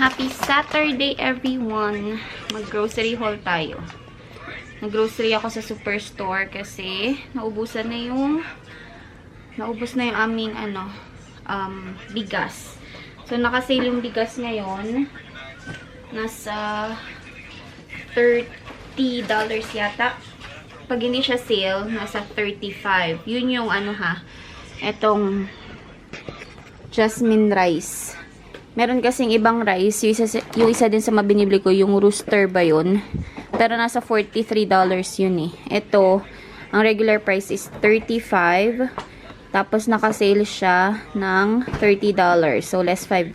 Happy Saturday, everyone! Mag-grocery haul tayo. Nag-grocery ako sa superstore kasi naubos na yung aming bigas. So, naka-sale yung bigas ngayon. Nasa $30 yata. Pag hindi siya sale, nasa $35. Yun yung etong jasmine rice. Meron kasing ibang rice. Yung isa din sa mabinibili ko, yung rooster ba yun? Pero nasa $43 yun eh. Ito, ang regular price is $35. Tapos nakasale siya ng $30. So, less $5.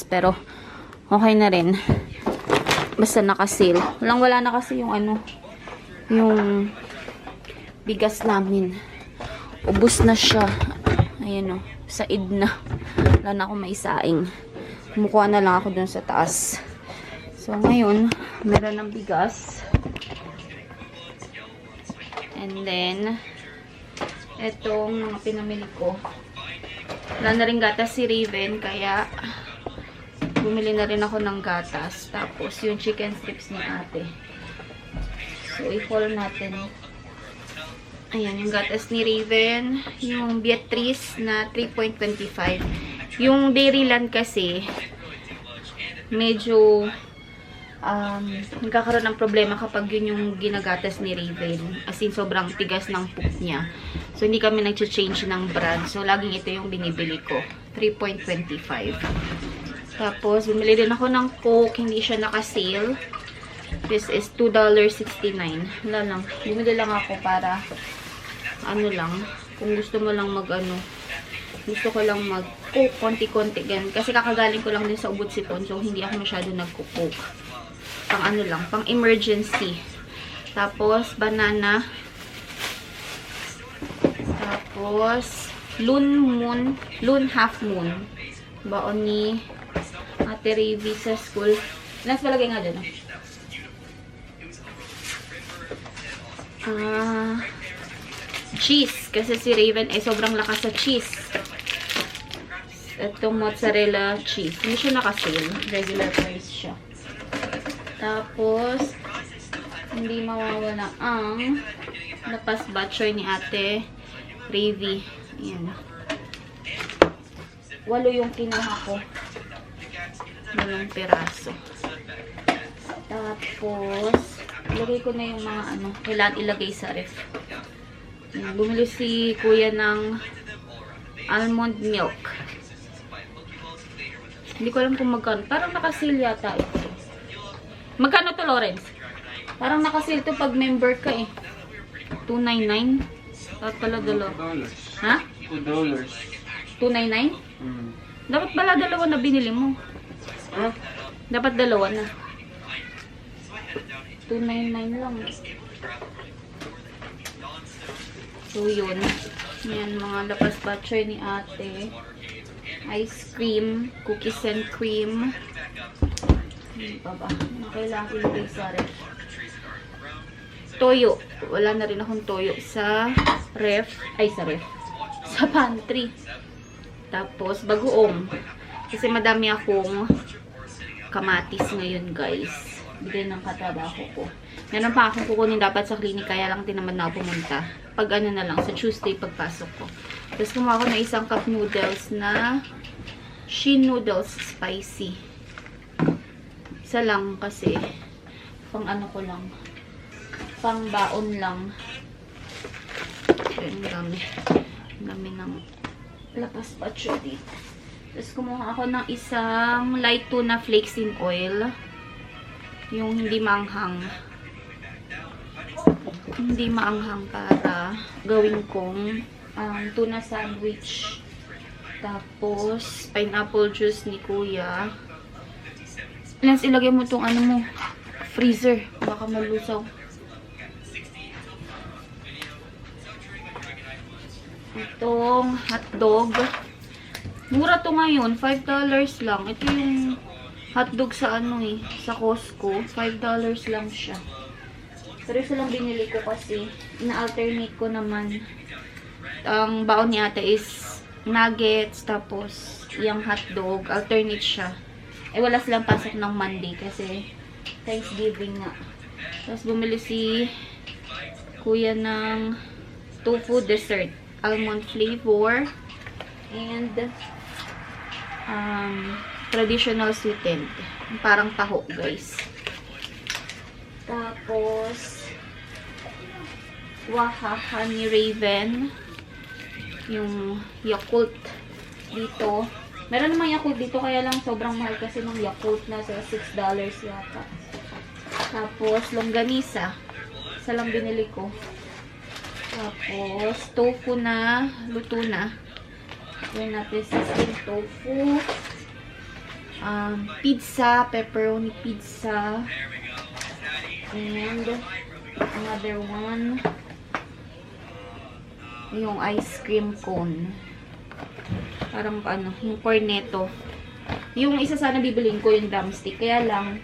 Pero, okay na rin. Basta nakasale. Wala na kasi yung yung bigas namin. Ubus na siya. Ayan o. Said na. Wala na akong maisaing. Kumukuha na lang ako dun sa taas. So, ngayon, meron ng bigas. And then, etong mga pinamili ko. Wala na rin gatas si Raven, kaya bumili na rin ako ng gatas. Tapos, yung chicken strips ni ate. So, i-haul natin. Ayan, yung gatas ni Raven. Yung Beatrice na 3.25. Yung Dairyland kasi, medyo nagkakaroon ng problema kapag yun yung ginagatas ni Raven. As in, sobrang tigas ng poop niya. So, hindi kami nag-change ng brand. So, laging ito yung binibili ko. 3.25. Tapos, bumili din ako ng Coke. Hindi siya naka-sale. This is $2.69. Wala lang. Bumili lang ako para kung gusto mo lang gusto ko lang mag-coke, konti-konti ganun. Kasi kakagaling ko lang din sa ubod sipon, so hindi ako masyado nag-coke. Pang emergency. Tapos, banana. Tapos, Loon Half Moon. Baon ni Ate Ravi sa school. Nas palagay nga dyan. Cheese. Kasi si Raven ay sobrang lakas sa cheese. Itong mozzarella cheese. Hindi siya nakasale. Regular price siya. Tapos, hindi mawawala ang lapas batchoy ni Ate Ravi. Ayan. 8 yung kinuha ko. 8 piraso. Tapos, ilagay ko na yung mga kailangan ilagay sa ref. Bumili si kuya ng almond milk. Hindi ko alam kung magkano. Parang nakasil yata ito. Magkano to, Lawrence? Parang nakasil to pag member ka eh. $2.99. Dapat pala dalawa. Ha? $2. $2.99? Dapat pala dalawa na binili mo. Huh? Dapat dalawa na. $2.99 lang. So, yun. Yan, mga lapas batchoy ni ate. Ice cream. Cookies and cream. Ano pa ba? Ano kailangan ilagay sa ref? Toyo. Wala na rin akong toyo sa ref. Ay, sa ref. Sa pantry. Tapos, bagoong. Kasi madami akong kamatis ngayon, guys. Bigay ng katrabaho ko. Meron pa akong kukunin dapat sa clinic, kaya lang tinamad na ako pumunta. Pag na lang, sa Tuesday pagpasok ko. Tapos kumuha ko na isang cup noodles na Shin noodles spicy. Isa lang kasi pang ko lang. Pang baon lang. Ang dami. Ang dami ng lapas patcho dito. Tapos kumuha ako ng isang light tuna flakes in oil. Yung hindi maanghang. Hindi maanghang para gawin kong tuna sandwich. Tapos, pineapple juice ni kuya. Lance, ilagay mo itong mo, freezer. Baka malusaw. Itong hotdog. Mura to ngayon. $5 lang. Ito yung hotdog sa sa Costco. $5 lang siya. Pero isa lang binili ko kasi ina-alternate ko naman. Ang baon ni ate is nuggets, tapos yung hotdog, alternate siya. wala silang pasok ng Monday kasi Thanksgiving nga. Tapos bumili si kuya ng tofu dessert. Almond flavor. And traditional sweetened. Parang taho, guys. Tapos Wahaha ni Raven. Yung Yakult dito. Meron namang Yakult dito, kaya lang sobrang mahal kasi ng Yakult na sa $6 yata. Tapos longganisa. Isa lang binili ko. Tapos tofu na luto na. Yan natin sizzling tofu. Pizza, pepperoni pizza. And another one. Yung ice cream cone. Parang ano, yung cornetto. Yung isa sana bibilin ko yung drumstick. Kaya lang,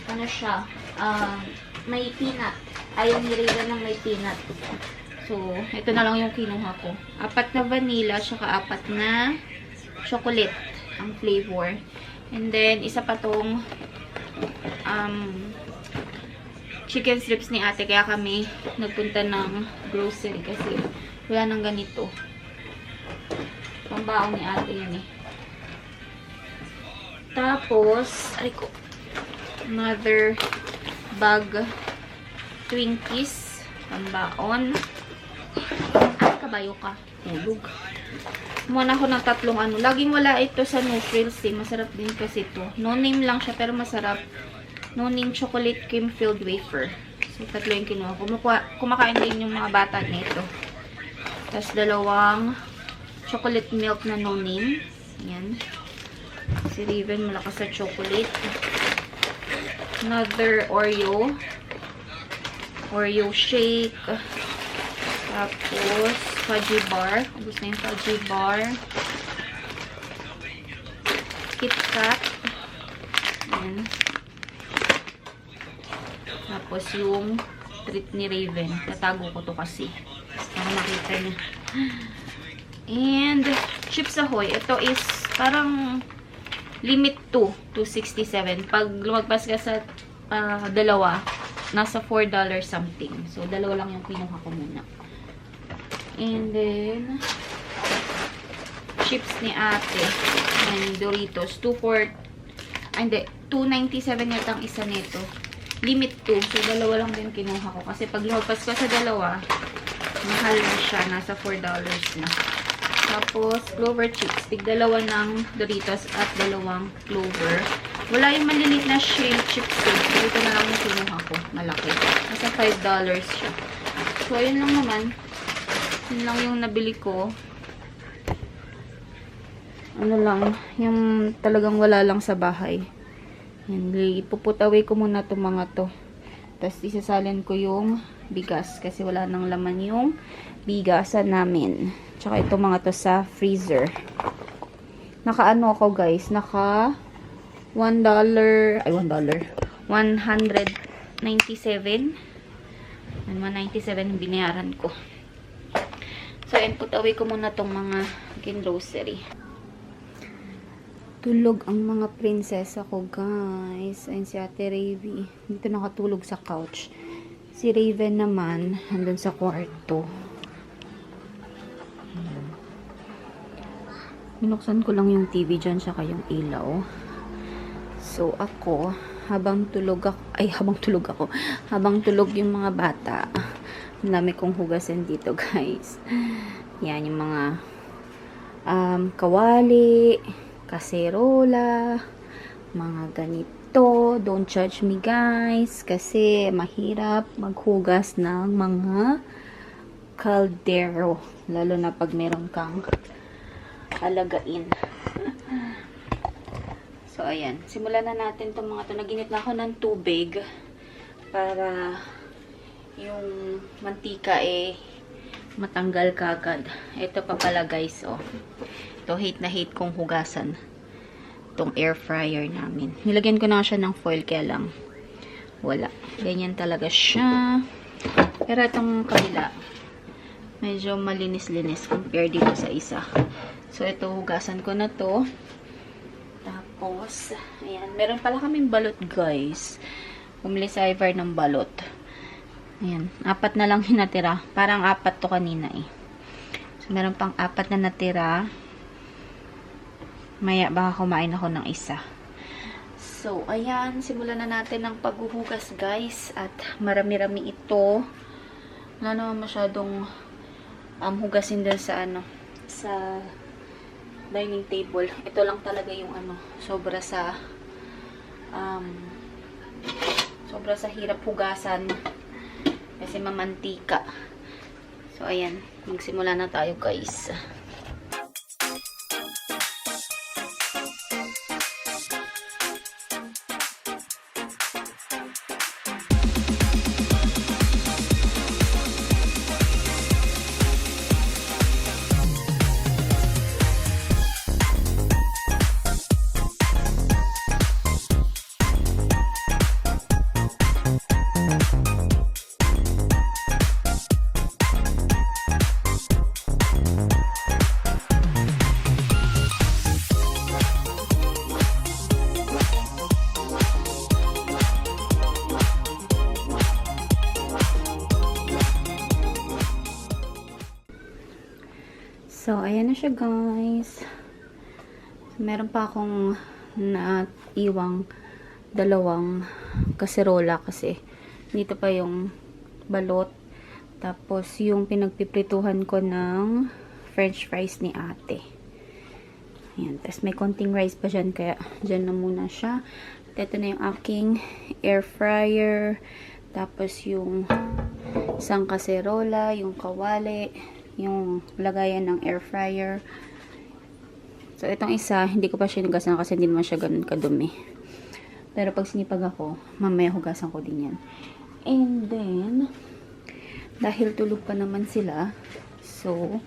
ano siya, may peanut. Ayaw ni Raylan ng may peanut. So, ito na lang yung kinuha ko. 4 na vanilla, tsaka 4 na chocolate ang flavor. And then, isa pa tong chicken strips ni ate. Kaya kami nagpunta ng grocery kasi wala nang ganito. Pambaong ni ate yun eh. Tapos, another bag Twinkies. Pambaon. Kabayo ka. Hulog. Muna ako ng 3 ano. Laging wala ito sa No Frills eh. Masarap din kasi ito. No name lang siya pero masarap. No name chocolate cream filled wafer. So, 3 yung kinuha ko. Kumakain din yung mga bata nito. Tapos 2 chocolate milk na no name. Yan. Si Raven malakas sa chocolate. Another Oreo. Oreo shake. Tapos fudgy bar. Ubus na yung fudgy bar. KitKat. Yan. Tapos yung treat ni Raven. Tatago ko to kasi. Para makita niya. And Chips Ahoy. Ito is parang limit 267. Pag lumagpas ka sa 2, nasa $4 something. So, 2 lang yung kinuha ko muna. And then chips ni ate. And Doritos. 297 yata ang isa nito. Limit 2. So, 2 lang din kinuha ko. Kasi pag lumagpas ka sa 2, mahal na siya. Nasa $4 na. Tapos, Clover chips. Tig 2 ng Doritos at 2 Clover. Wala yung malilit na shrimp chips. So, ito na lang yung kinuha ko. Malaki. Nasa $5 siya. So, ayun lang naman. Yun lang yung nabili ko. Ano lang. Yung talagang wala lang sa bahay. Yan, ipuput away ko muna itong mga to. Tapos isasalin ko yung bigas kasi wala nang laman yung bigasan namin. Tsaka itong mga to sa freezer. Naka ano ako guys, naka $1, ay $1, 197. And 197 yung binayaran ko. So, input away ko muna itong mga grocery. Tulog ang mga prinsesa ko, guys. Ayun si Ate Ravi. Dito nakatulog sa couch. Si Raven naman, andun sa kwarto. Binuksan ko lang yung TV dyan, saka yung ilaw. So, ako, habang tulog yung mga bata, ang dami kong hugasan dito, guys. Yan, yung mga kawali, kaserola, mga ganito. Don't judge me guys kasi mahirap maghugas ng mga kaldero, lalo na pag meron kang alagain. So ayan, simulan na natin itong mga to. Naginit na ako ng tubig para yung mantika matanggal kagad. Ito pa pala guys, oh. Ito, hate na hate kong hugasan. Itong air fryer namin. Nilagyan ko na siya ng foil, kaya lang wala. Ganyan talaga siya. Pero itong kabila, medyo malinis-linis compare dito sa isa. So, ito, hugasan ko na to. Tapos, ayan. Meron pala kaming balot, guys. Bumili sa Ivar ng balot. Ayan. 4 na lang hinatira. Parang 4 to kanina eh. So, meron pang 4 na natira. Maya, baka kumain ako ng isa. So, ayan. Simulan na natin ang paghuhugas, guys. At marami-rami ito. Wala naman masyadong hugasin din sa sa dining table. Ito lang talaga yung sobra sa hirap hugasan kasi mamantika. So ayan, magsimula na tayo, guys. So, ayan na siya, guys. Meron pa akong naiwang 2 kaserola kasi dito pa yung balot. Tapos, yung pinagpiprituhan ko ng french fries ni ate. Ayan. Tapos, may konting rice pa dyan, kaya dyan na muna siya. At ito na yung aking air fryer. Tapos, yung isang kaserola, yung kawali, yung lagayan ng air fryer. So, itong isa, hindi ko pa siya hinugasan kasi hindi naman siya ganun kadumi. Pero pag sinipag ako, mamaya hugasan ko din yan. And then, dahil tulog pa naman sila, so,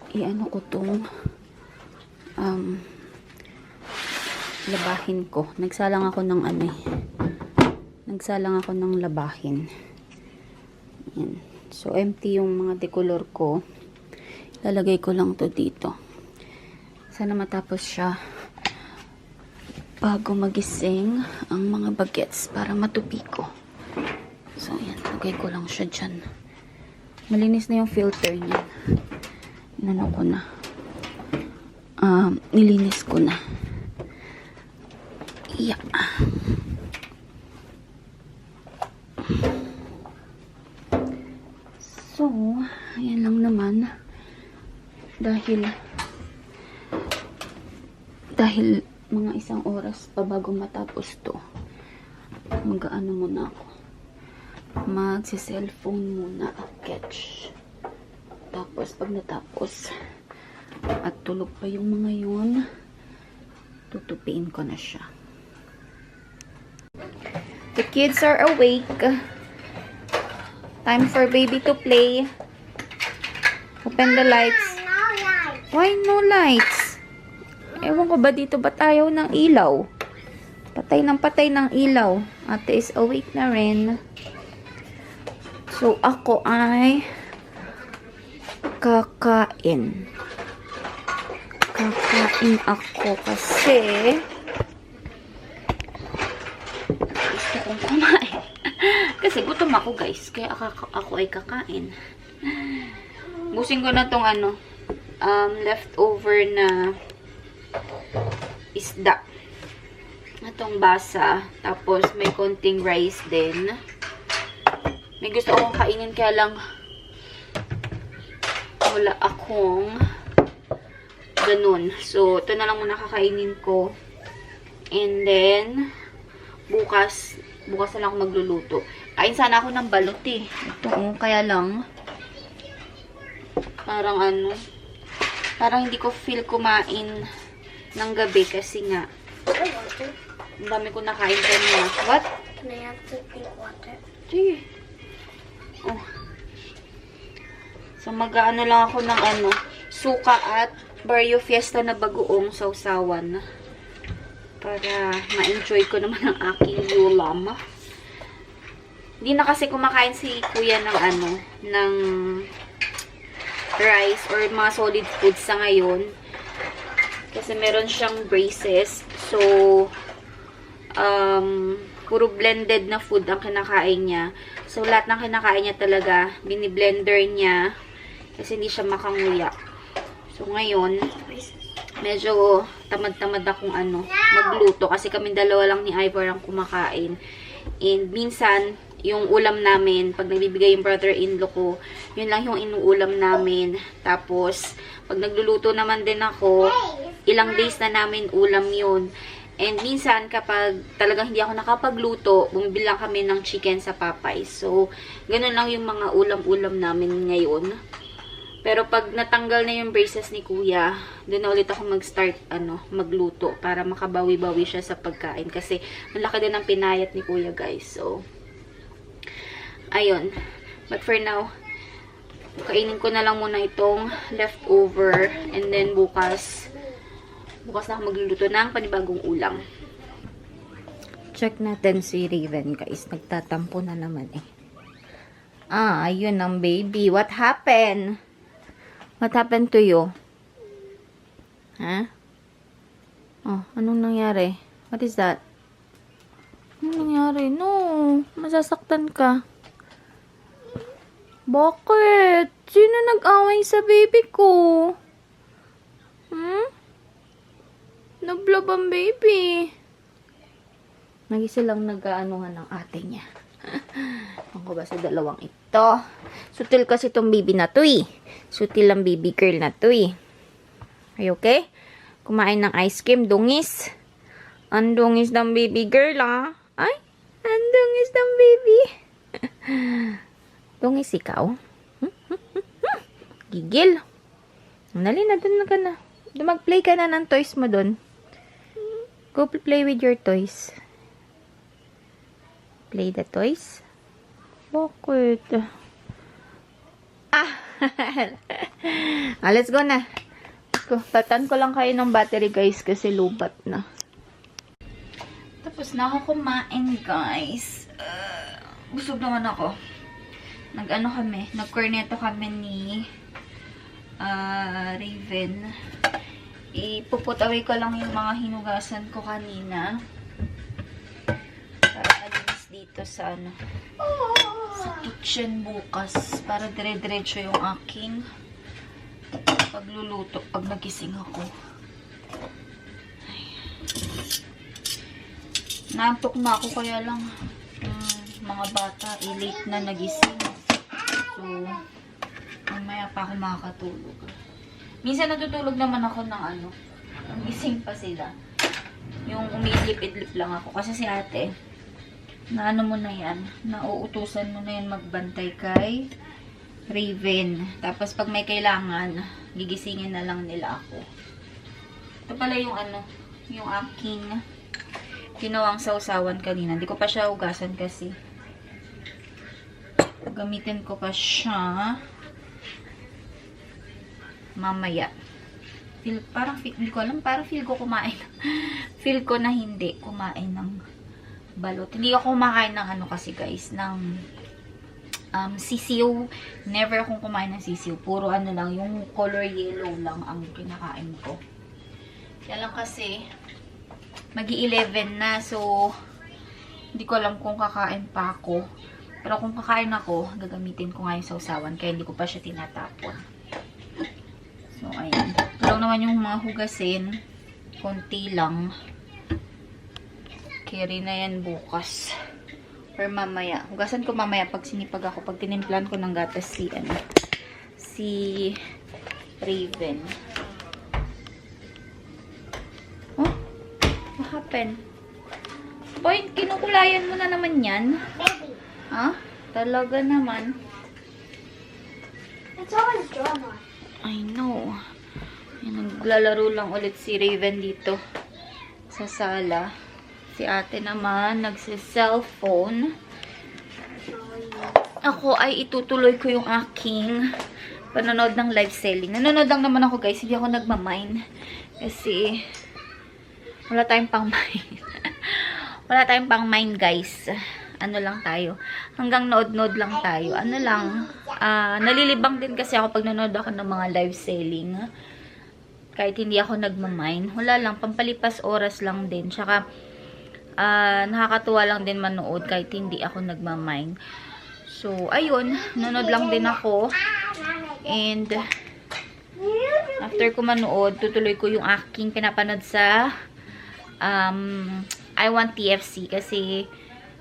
iano ko tong labahin ko. Nagsalang ako ng nagsalang ako ng labahin. Yan. So, empty yung mga decolor ko. Lalagay ko lang to dito. Sana matapos siya bago magising ang mga bagets para matupi ko. So, yan. Lagay ko lang siya dyan. Malinis na yung filter niya. Inano ko na. Nilinis ko na. Yeah. So, ayan lang naman. Dahil mga 1 oras pa bago matapos to, mag-ano muna ako. Magsi-cellphone muna at catch. Tapos, pag natapos, at tulog pa yung mga yun, tutupiin ko na siya. The kids are awake. Time for baby to play. Open the lights. No lights. Why no lights? Ewan ko ba dito ba't ayaw ng ilaw? Patay ng ilaw. Ate is awake na rin. So, ako ay kakain. Kakain ako kasi gusto kong kumain. Kasi gutom ako, guys. Kaya ako ay kakain. Busin ko na tong leftover na isda. Itong basa. Tapos, may konting rice din. May gusto akong kainin, kaya lang wala akong ganun. So, ito na lang muna kakainin ko. And then, bukas na lang ako magluluto. Kain sana ako ng balot eh. Ito, kaya lang, parang parang hindi ko feel kumain ng gabi kasi nga, I want to. ang dami ko nakain kanina. What? Can I have to drink water? Sige. Oh. So, mag-ano lang ako ng suka at Barrio Fiesta na bagoong sausawan. Para ma-enjoy ko naman ang aking ulam. Hindi na kasi kumakain si kuya ng rice or mga solid foods sa ngayon. Kasi meron siyang braces. So, puro blended na food ang kinakain niya. So, lahat ng kinakain niya talaga, biniblender niya. Kasi hindi siya makanguya. So, ngayon, medyo tamad-tamad akong magluto. Kasi kami dalawa lang ni Ivor ang kumakain. And minsan, yung ulam namin, pag nagbibigay yung brother-in-law ko, yun lang yung inuulam namin. Tapos, pag nagluluto naman din ako, ilang days na namin ulam yun. And minsan, kapag talagang hindi ako nakapagluto, bumibili lang kami ng chicken sa Popeyes. So, ganun lang yung mga ulam-ulam namin ngayon. Pero pag natanggal na yung braces ni Kuya, doon na ulit ako mag-start magluto para makabawi-bawi siya sa pagkain. Kasi, ang laki din ng pinayat ni Kuya, guys. So, ayun. But for now, kainin ko na lang muna itong leftover. And then, bukas na ako magluluto ng panibagong ulam. Check natin si Raven, guys. Nagtatampo na naman eh. Ayun ang baby. What happened? What happened to you? Ha? Oh, anong nangyari? What is that? Anong nangyari? No, masasaktan ka. Bakit? Sino nag-away sa baby ko? Nablob ang baby. Nag-isa lang nag-aanuhan ng ate niya. Ang ko ba sa dalawang ito? Sutil kasi itong baby na to eh. Sutil ang baby girl na to eh. Are you okay? Kumain ng ice cream, dungis. Ang dungis ng baby girl ah. Ay, ang dungis ng baby. Dungis ikaw? Gigil. Nali na, dun na ka na. Mag-play ka na ng toys mo dun. Go play with your toys. Play the toys. Bakit? Let's go na. Let's go. Tatan ko lang kayo ng battery, guys, kasi lubat na. Tapos na ako kumain, guys. Busog naman ako. Nag-corneto kami ni Raven. Ipuput away ko lang yung mga hinugasan ko kanina. Para malinis dito sa sa kitchen bukas. Para dire-diretso yung aking pagluluto pag nagising ako. Naantok na ako kaya lang mga bata late na nagising. So, mamaya pa ako makakatulog. Minsan natutulog naman ako ng gising pa sila. Yung umiidlip-idlip lang ako. Kasi si ate, mo na yan, nauutusan mo na yan magbantay kay Raven. Tapos pag may kailangan, gigisingin na lang nila ako. Ito pala yung yung aking ginawang sausawan kanina. Hindi ko pa siya ugasan kasi. Gamitin ko pa siya mamaya. Hindi ko alam, parang feel ko kumain. Feel ko na hindi kumain ng balot. Hindi ako kumakain ng kasi guys, ng sisiw. Never akong kumain ng sisiw. Puro lang, yung color yellow lang ang kinakain ko. Kaya lang kasi, magi-11 na. So, hindi ko alam kung kakain pa ako. Pero kung kakain ako, gagamitin ko nga yung sausawan. Kaya hindi ko pa siya tinatapon. So, ayan. Ito lang naman yung mga hugasin. Konti lang. Carry na yan bukas. Or mamaya. Hugasan ko mamaya pag sinipag ako. Pag tinimplan ko ng gatas si Raven. Oh? What happened? Boy, kinukulayan mo na naman yan. Baby. Ha? Talaga naman. It's always drama. I know. Naglalaro lang ulit si Raven dito sa sala. Si ate naman nagsi-cellphone. Ako ay itutuloy ko yung aking panonood ng live selling. Nanonood lang naman ako, guys. Hindi ako nagmamine. Kasi wala tayong pang mine. Wala tayong pang mine, guys. Lang tayo. Hanggang nood-nood lang tayo. Nalilibang din kasi ako pag nanood ako ng mga live selling. Kahit hindi ako nagmamine. Wala lang, pampalipas oras lang din. Tsaka, nakakatuwa lang din manood kahit hindi ako nagmamine. So, ayun. Nanood lang din ako. And, after ko manood, tutuloy ko yung aking pinapanood sa I Want TFC. Kasi,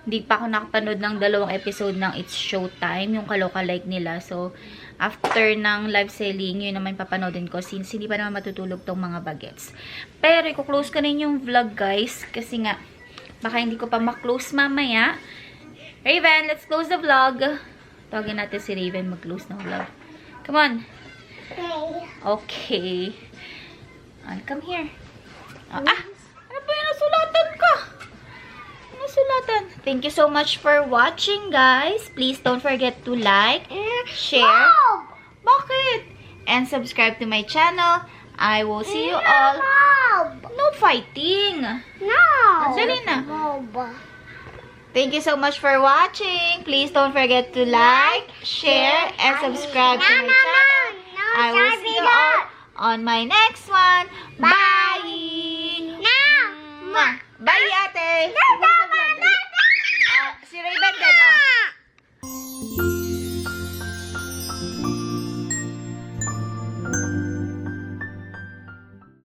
hindi pa ako nakapanood ng 2 episode ng It's Showtime. Yung kaloka-like nila. So, after ng live selling, yun naman papanoodin ko since hindi pa naman matutulog tong mga bagets. Pero, i-close ko na yung vlog, guys. Kasi nga, baka hindi ko pa ma-close mamaya. Raven, let's close the vlog. Tawagin natin si Raven mag-close ng vlog. Come on. Okay. Come here. Ano ba yung nasulatan ka? Nasulatan. Thank you so much for watching, guys. Please don't forget to like, share. Bakit? And subscribe to my channel. I will see you all. No fighting. No. Dali na. Bob. Thank you so much for watching. Please don't forget to like, share, and subscribe to my channel. I will see you all on my next one. Bye! No. Bye, ate! No.